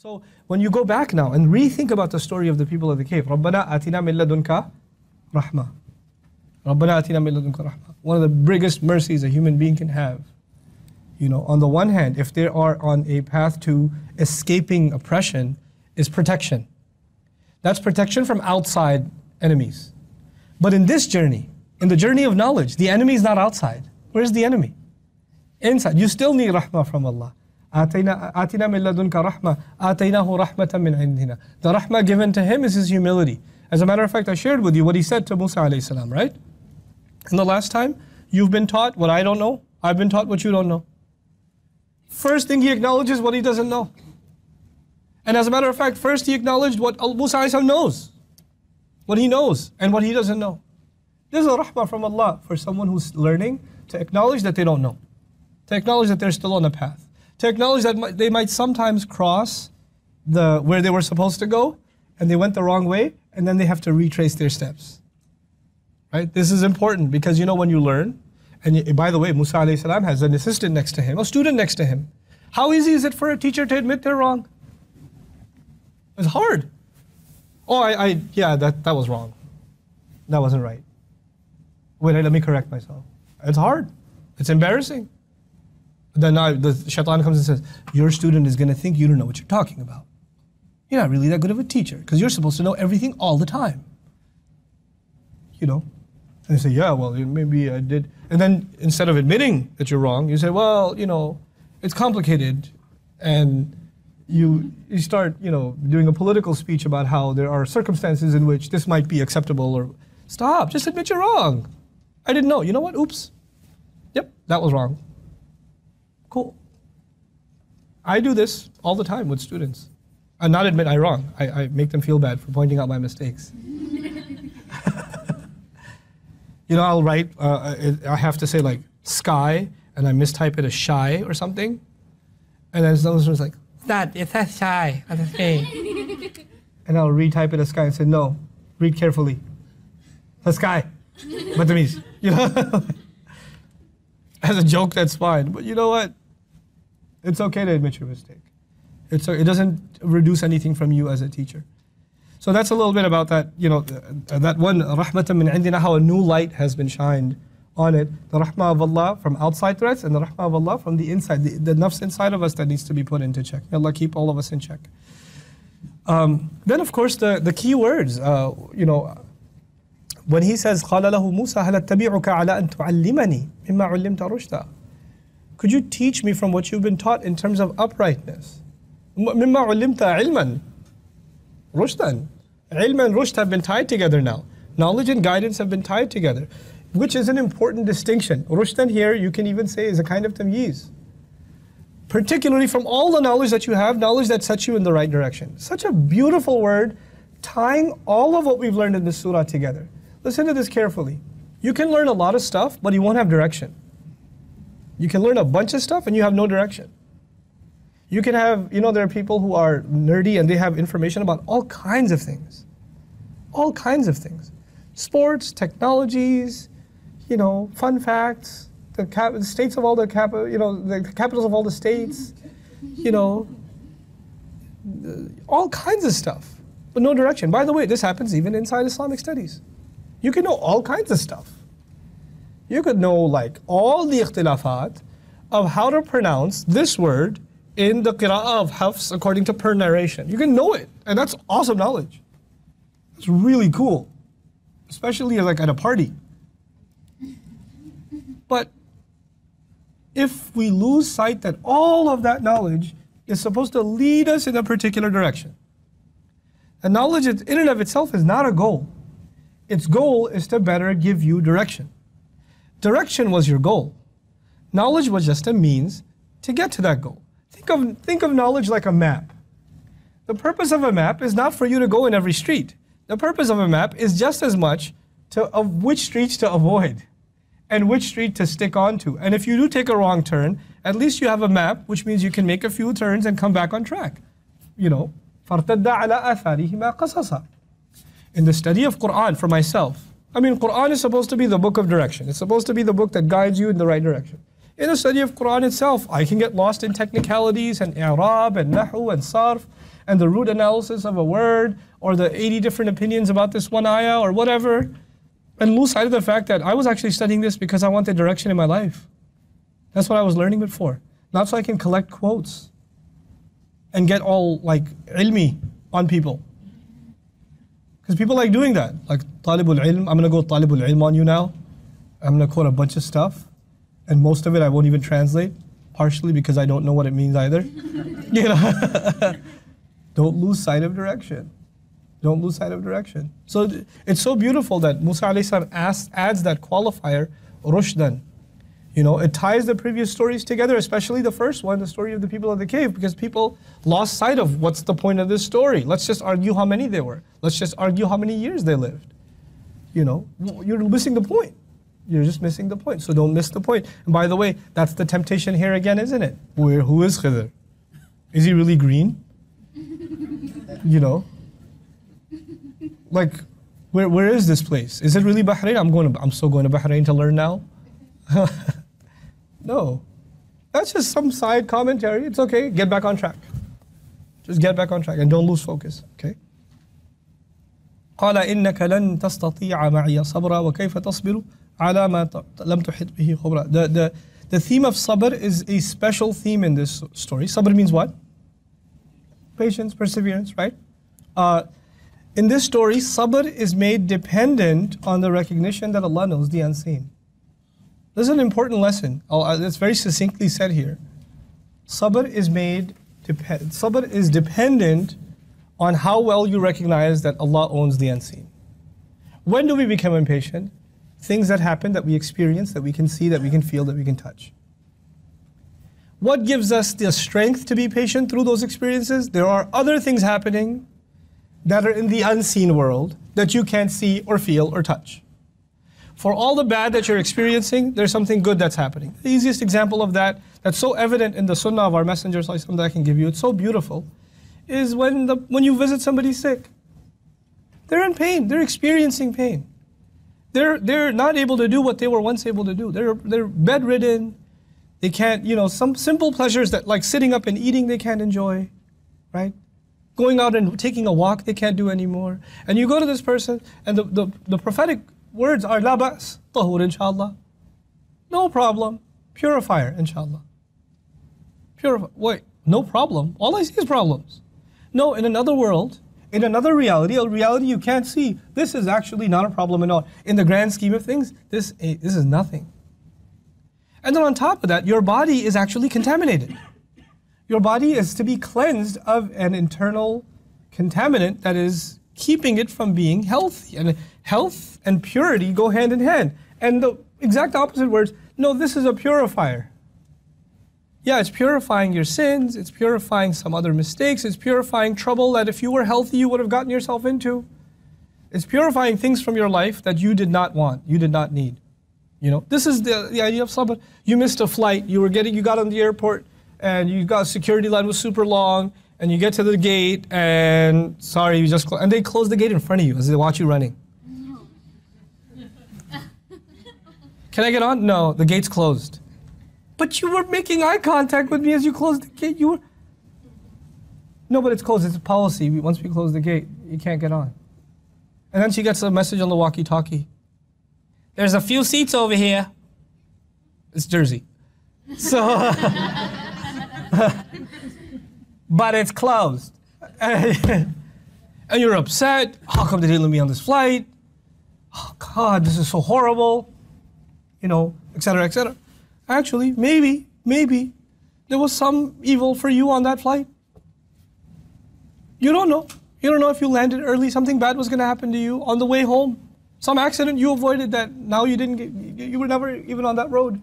So when you go back now and rethink about the story of the people of the cave, رَبَّنَا آتِنَا مِن لَدُنْكَ رَحْمَةً. رَبَّنَا آتِنَا مِن لَدُنْكَ رَحْمَةً. One of the biggest mercies a human being can have. You know, on the one hand, if they are on a path to escaping oppression, is protection. That's protection from outside enemies. But in this journey, in the journey of knowledge, the enemy is not outside. Where's the enemy? Inside. You still need rahmah from Allah. آتِنَا مِن لَدُنْكَ رَحْمَةً آتَيْنَاهُ رَحْمَةً مِنْ عِنْدِنَا. The rahmah given to him is his humility. As a matter of fact, I shared with you what he said to Musa alayhi salam, right? And the last time, you've been taught what I don't know. I've been taught what you don't know. First thing he acknowledges what he doesn't know. And as a matter of fact, first he acknowledged what Musa alayhi salam knows. What he knows and what he doesn't know. This is a rahmah from Allah for someone who's learning to acknowledge that they don't know. To acknowledge that they're still on the path. To acknowledge that they might sometimes cross where they were supposed to go and they went the wrong way and then they have to retrace their steps. Right? This is important because you know when you learn, and by the way, Musa alayhi salam has an assistant next to him, a student next to him. How easy is it for a teacher to admit they're wrong? It's hard. Oh, yeah, that was wrong. That wasn't right. Wait, let me correct myself. It's hard. It's embarrassing. Then the shaitan comes and says, your student is going to think you don't know what you're talking about. You're not really that good of a teacher because you're supposed to know everything all the time. You know? And they say, yeah, well, maybe I did. And then instead of admitting that you're wrong, you say, well, you know, it's complicated. And you start, you know, doing a political speech about how there are circumstances in which this might be acceptable or stop, just admit you're wrong. I didn't know. You know what? Oops. Yep, that was wrong. Cool. I do this all the time with students. I not admit I'm wrong. I make them feel bad for pointing out my mistakes. You know, I'll write, I have to say like sky, and I mistype it as shy or something. And then someone's like, Dad, it says shy on the thing. And I'll retype it as sky and say, no, read carefully. The sky. But means, you know, as a joke, that's fine. But you know what? It's okay to admit your mistake. It doesn't reduce anything from you as a teacher. So that's a little bit about that, you know, that one, rahmatan min indina, how a new light has been shined on it. The rahmah of Allah from outside threats and the rahmah of Allah from the inside, the nafs inside of us that needs to be put into check. May Allah keep all of us in check. Then of course the key words, you know, when he says, قَالَ لَهُ مُوسَى هَلْ أَتَّبِعُكَ عَلَىٰ أَن تُعَلِّمَنِي مِمَّا عُلِّمْتَ رُشْدًا. Could you teach me from what you've been taught in terms of uprightness? مِمَّا عُلِّمْتَ عِلْمًا رُشْدًا. Ilm and rushd have been tied together now. Knowledge and guidance have been tied together, which is an important distinction. Rushdan here, you can even say, is a kind of tamyiz. Particularly from all the knowledge that you have, knowledge that sets you in the right direction. Such a beautiful word, tying all of what we've learned in this surah together. Listen to this carefully. You can learn a lot of stuff, but you won't have direction. You can learn a bunch of stuff and you have no direction. You can have, you know, there are people who are nerdy and they have information about all kinds of things. All kinds of things. Sports, technologies, you know, fun facts, the states of all the the capitals of all the states, you know, all kinds of stuff, but no direction. By the way, this happens even inside Islamic studies. You can know all kinds of stuff. You could know like all the ikhtilafat of how to pronounce this word in the qira'ah of Hafs according to per narration. You can know it, and that's awesome knowledge. It's really cool, especially like at a party. But if we lose sight that all of that knowledge is supposed to lead us in a particular direction, and knowledge in and of itself is not a goal. Its goal is to better give you direction. Direction was your goal. Knowledge was just a means to get to that goal. Think of knowledge like a map. The purpose of a map is not for you to go in every street. The purpose of a map is just as much of which streets to avoid and which street to stick onto. And if you do take a wrong turn, at least you have a map, which means you can make a few turns and come back on track. You know, فَارْتَدَّ عَلَىٰ آثَارِهِمَا قَصَصًا. In the study of Quran for myself, I mean, Quran is supposed to be the book of direction. It's supposed to be the book that guides you in the right direction. In the study of Quran itself, I can get lost in technicalities and i'rab and nahu and sarf and the root analysis of a word, or the 80 different opinions about this one ayah or whatever, and lose sight of the fact that I was actually studying this because I wanted direction in my life. That's what I was learning it for. Not so I can collect quotes and get all like ilmi on people. Because people like doing that. Like talibul ilm, I'm going to go talibul ilm on you now. I'm going to quote a bunch of stuff. And most of it I won't even translate. Partially because I don't know what it means either. You know? Don't lose sight of direction. Don't lose sight of direction. So it's so beautiful that Musa alayhi salam adds that qualifier, rushdan. You know, it ties the previous stories together, especially the first one, the story of the people of the cave, because people lost sight of what's the point of this story. Let's just argue how many they were. Let's just argue how many years they lived. You know, you're missing the point. You're just missing the point. So don't miss the point. And by the way, that's the temptation here again, isn't it? Who is Hızır? Is he really green? You know? Like, where is this place? Is it really Bahrain? I'm still going to Bahrain to learn now. No. That's just some side commentary. It's okay. Get back on track. Just get back on track and don't lose focus. Okay? قال إنك لن تستطيع معي صبرا وكيف تصبر على ما لم تحط به خبرا. The theme of sabr is a special theme in this story. Sabr means what? Patience, perseverance, right? In this story, sabr is made dependent on the recognition that Allah knows the unseen. This is an important lesson. It's very succinctly said here. Sabr is dependent on how well you recognize that Allah owns the unseen. When do we become impatient? Things that happen, that we experience, that we can see, that we can feel, that we can touch. What gives us the strength to be patient through those experiences? There are other things happening that are in the unseen world that you can't see or feel or touch. For all the bad that you're experiencing, there's something good that's happening. The easiest example of that, that's so evident in the sunnah of our Messenger that I can give you, it's so beautiful, is when you visit somebody sick. They're in pain, they're experiencing pain. They're not able to do what they were once able to do. They're bedridden, they can't, you know, some simple pleasures that like sitting up and eating they can't enjoy, right? Going out and taking a walk they can't do anymore. And you go to this person and the prophetic words are la ba's, tahur inshallah. No problem, purifier inshallah. Wait, no problem? All I see is problems. No, in another world, in another reality, a reality you can't see, this is actually not a problem at all. In the grand scheme of things, this is nothing. And then on top of that, your body is actually contaminated. Your body is to be cleansed of an internal contaminant that is keeping it from being healthy. And health and purity go hand in hand. And the exact opposite words, no, this is a purifier. Yeah, it's purifying your sins, it's purifying some other mistakes, it's purifying trouble that if you were healthy you would have gotten yourself into. It's purifying things from your life that you did not want, you did not need. You know, this is the idea of sabr. You missed a flight, you got on the airport and you got security line was super long and you get to the gate and sorry, and they close the gate in front of you as they watch you running. Can I get on? No, the gate's closed. But you were making eye contact with me as you closed the gate. No, but it's closed. It's a policy. Once we close the gate, you can't get on. And then she gets a message on the walkie-talkie. There's a few seats over here. It's Jersey. So, but it's closed. And you're upset. How come they didn't let me on this flight? Oh God, this is so horrible. You know, etc., etc. Actually, maybe there was some evil for you on that flight. You don't know. You don't know if you landed early, something bad was going to happen to you on the way home. Some accident you avoided that now you were never even on that road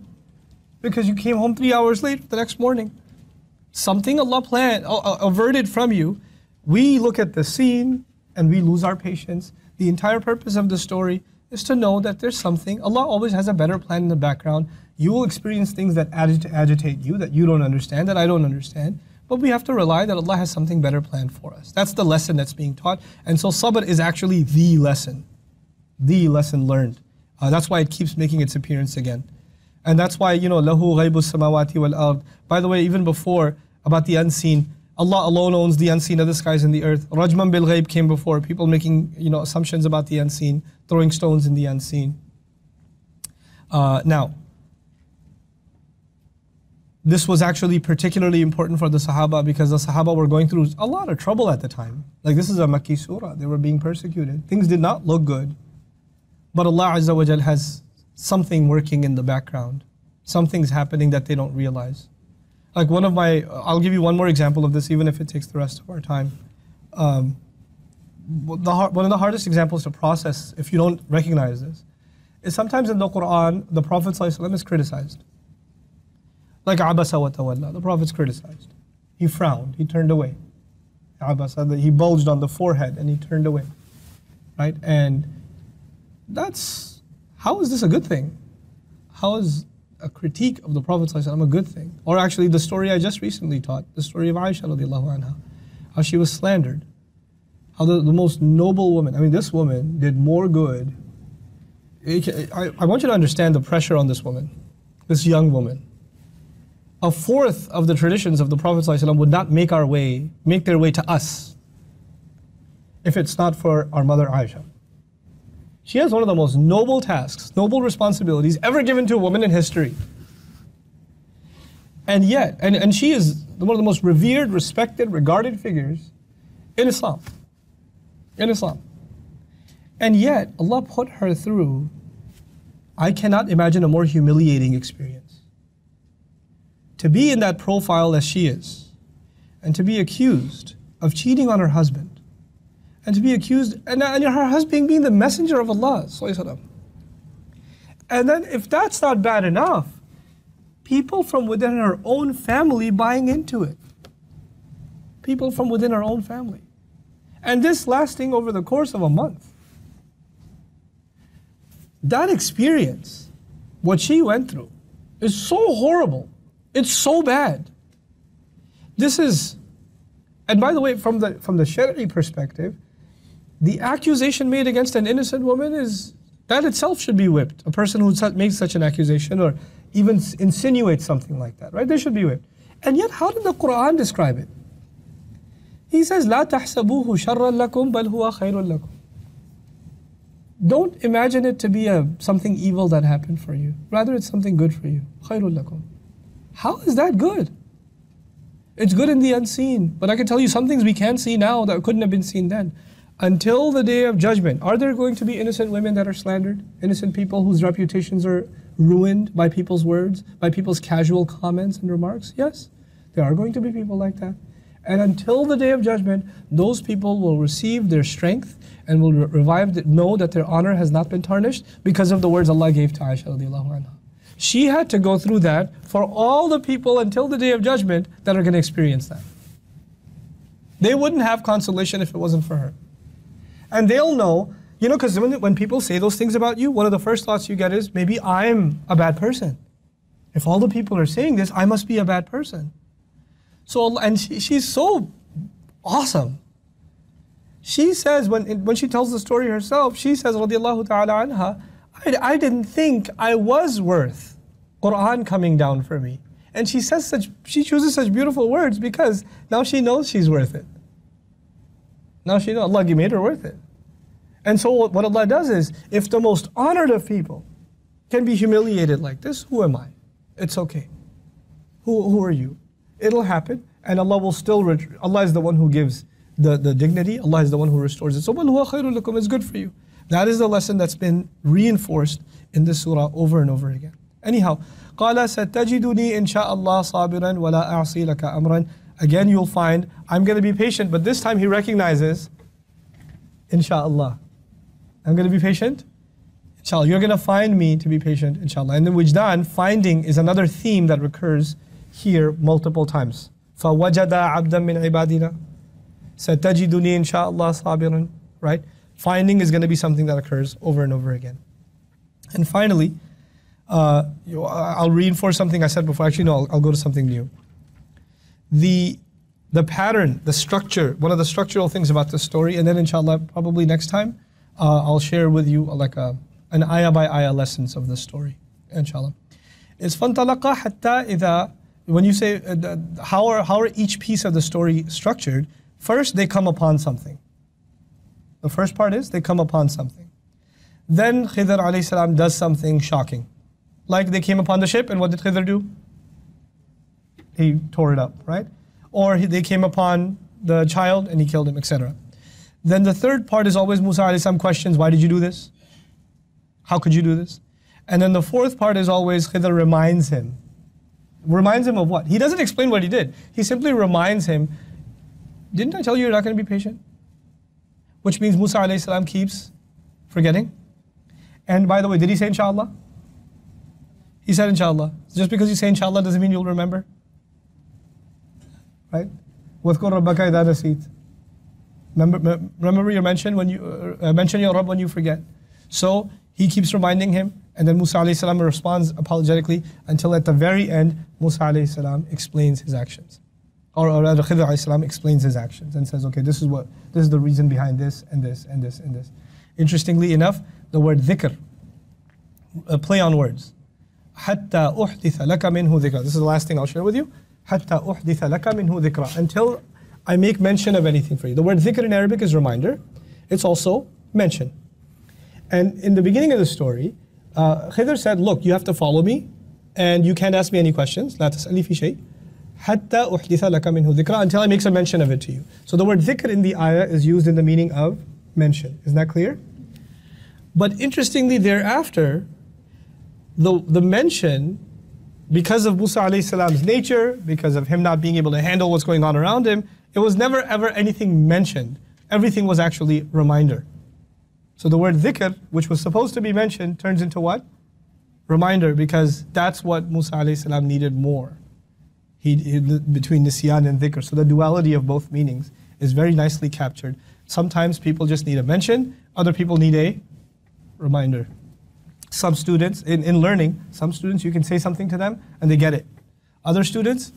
because you came home 3 hours late the next morning. Something Allah planned, averted from you. We look at the scene and we lose our patience. The entire purpose of the story is to know that there's something. Allah always has a better plan in the background. You will experience things that agitate you, that you don't understand, that I don't understand. But we have to rely that Allah has something better planned for us. That's the lesson that's being taught. And so sabr is actually the lesson learned. That's why it keeps making its appearance again. And that's why, you know, lahu ghaibu samawati wal ard. By the way, even before, about the unseen, Allah alone owns the unseen of the skies and the earth. Rajman bil ghaib came before, people making assumptions about the unseen, throwing stones in the unseen. Now, this was actually particularly important for the Sahaba because the Sahaba were going through a lot of trouble at the time. Like, this is a Makki surah, they were being persecuted. Things did not look good. But Allah Azza wa Jal has something working in the background. Something's happening that they don't realize. Like I'll give you one more example of this, even if it takes the rest of our time. One of the hardest examples to process, if you don't recognize this, is sometimes in the Quran, the Prophet ﷺ is criticized. Like Abasa wa Tawalla, the Prophet's criticized. He frowned, he turned away. Abasa, he bulged on the forehead and he turned away. Right? And how is this a good thing? How is a critique of the Prophet ﷺ a good thing? Or actually the story I just recently taught, the story of Aisha radiallahu anha, how she was slandered. How the most noble woman, I mean this woman did more good. I want you to understand the pressure on this woman, this young woman. A fourth of the traditions of the Prophet ﷺ would not make their way to us if it's not for our mother Aisha. She has one of the most noble tasks, noble responsibilities ever given to a woman in history. And yet, and she is one of the most revered, respected, regarded figures in Islam. In Islam. And yet, Allah put her through, I cannot imagine a more humiliating experience. To be in that profile as she is, and to be accused of cheating on her husband, and to be accused, and her husband being the messenger of Allah, and then if that's not bad enough, people from within her own family buying into it. People from within her own family. And this lasting over the course of a month. That experience, what she went through, is so horrible. It's so bad. This is, and by the way, from the Shari'i perspective, the accusation made against an innocent woman that itself should be whipped. A person who makes such an accusation or even insinuates something like that, right? They should be whipped. And yet, how did the Quran describe it? He says, لا تحسبوه شرا لكم بل هو خير لكم. Don't imagine it to be something evil that happened for you. Rather, it's something good for you. خير لكم. How is that good? It's good in the unseen. But I can tell you some things we can see now that couldn't have been seen then. Until the day of judgment, are there going to be innocent women that are slandered? Innocent people whose reputations are ruined by people's words, by people's casual comments and remarks? Yes, there are going to be people like that. And until the day of judgment, those people will receive their strength and will know that their honor has not been tarnished because of the words Allah gave to Aisha radiallahu anha. She had to go through that for all the people until the day of judgment that are going to experience that. They wouldn't have consolation if it wasn't for her. And they'll know, because when people say those things about you, one of the first thoughts you get is, maybe I'm a bad person. If all the people are saying this, I must be a bad person. So, and she's so awesome. She says, when she tells the story herself, she says, radiallahu ta'ala anha, I didn't think I was worth Quran coming down for me. And she chooses such beautiful words because now she knows she's worth it. Now she knows Allah made her worth it. And so what Allah does is, if the most honored of people can be humiliated like this, who am I? It's okay. Who are you? It'll happen, and Allah will still, Allah is the one who gives the dignity, Allah is the one who restores it. So, بَلْ هُوَ خَيْرٌ لَكُمْ is good for you. That is the lesson that's been reinforced in this surah over and over again. Anyhow, قَالَ سَتَجِدُنِي إِنْ شَاءَ اللَّهِ صَابِرًا وَلَا أَعْصِي لَكَ أَمْرًا. Again, you'll find, I'm going to be patient, but this time he recognizes, insha'Allah. I'm going to be patient, inshallah. You're going to find me to be patient, inshallah. And then wijdan, finding, is another theme that recurs here multiple times. فَوَجَدَ عَبْدًا مِّنْ عِبَادِنَا سَتَجِدُنِي إِنشَاءَ اللَّهِ صَابِرًا. Right? Finding is going to be something that occurs over and over again. And finally, I'll reinforce something I said before. Actually, no, I'll go to something new. The pattern, the structure, one of the structural things about this story, and then inshallah, probably next time, I'll share with you like an ayah by ayah lessons of this story, inshallah. Is فَانْطَلَقَا حَتَّى إِذَا when you say, how are each piece of the story structured? First, they come upon something. The first part is, they come upon something. Then Hızır alayhi salam does something shocking. Like they came upon the ship, and what did Hızır do? He tore it up, right? Or they came upon the child, and he killed him, etc. Then the third part is always Musa alayhi salam questions, why did you do this? How could you do this? And then the fourth part is always Hızır reminds him. Reminds him of what? He doesn't explain what he did. He simply reminds him, didn't I tell you you're not going to be patient? Which means Musa alayhi salam keeps forgetting. And by the way, did he say inshallah? He said inshallah. Just because you say inshallah doesn't mean you'll remember. Right? وَاذْكُرْ رَبَّكَ إِذَا نَسِيتَ. Remember your mention when you mention your Rabb when you forget. So he keeps reminding him, and then Musa alayhi salam responds apologetically until at the very end, Musa alayhi salam explains his actions. Or rather, Hızır alayhi salam explains his actions and says, okay, this is the reason behind this and this and this and this. Interestingly enough, the word dhikr, a play on words. حَتَّى أُحْدِثَ لَكَ مِنْهُ ذِكْرًا. This is the last thing I'll share with you. حَتَّى أُحْدِثَ لَكَ مِنْهُ ذِكْرًا. Until I make mention of anything for you. The word dhikr in Arabic is reminder. It's also mention. And in the beginning of the story, Hızır said, look, you have to follow me, and you can't ask me any questions. لا تسألني في شيء. حَتَّى أُحْدِثَ لَكَ مِنْهُ ذِكْرًا. Until I make some mention of it to you. So the word dhikr in the ayah is used in the meaning of mention. Is that clear? But interestingly, thereafter, the mention, because of Musa alayhi salam's nature, because of him not being able to handle what's going on around him, it was never ever anything mentioned. Everything was actually reminder. So the word dhikr, which was supposed to be mentioned, turns into what? Reminder, because that's what Musa alayhi salam needed more. Between nisyan and dhikr. So the duality of both meanings is very nicely captured. Sometimes people just need a mention, other people need a reminder. Some students, in learning, some students you can say something to them and they get it. Other students,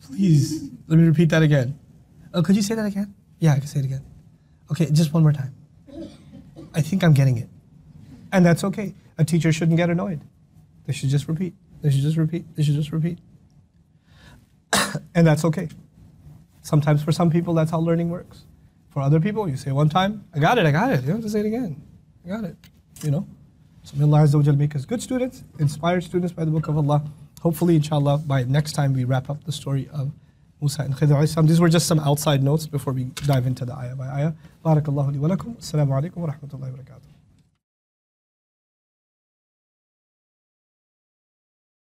please, let me repeat that again. Oh, could you say that again? Yeah, I can say it again. Okay, just one more time. I think I'm getting it. And that's okay. A teacher shouldn't get annoyed. They should just repeat. They should just repeat. They should just repeat. And that's okay. Sometimes for some people, that's how learning works. For other people, you say one time, I got it. You don't have to say it again. I got it. You know? So may Allah Azza wa Jal make us good students, inspired students by the book of Allah. Hopefully, inshallah, by next time we wrap up the story of Musa and Hızır alayhi salam. These were just some outside notes before we dive into the ayah by ayah. Barakallahu li wa lakum. Assalamu alaikum wa rahmatullahi wa barakatuh.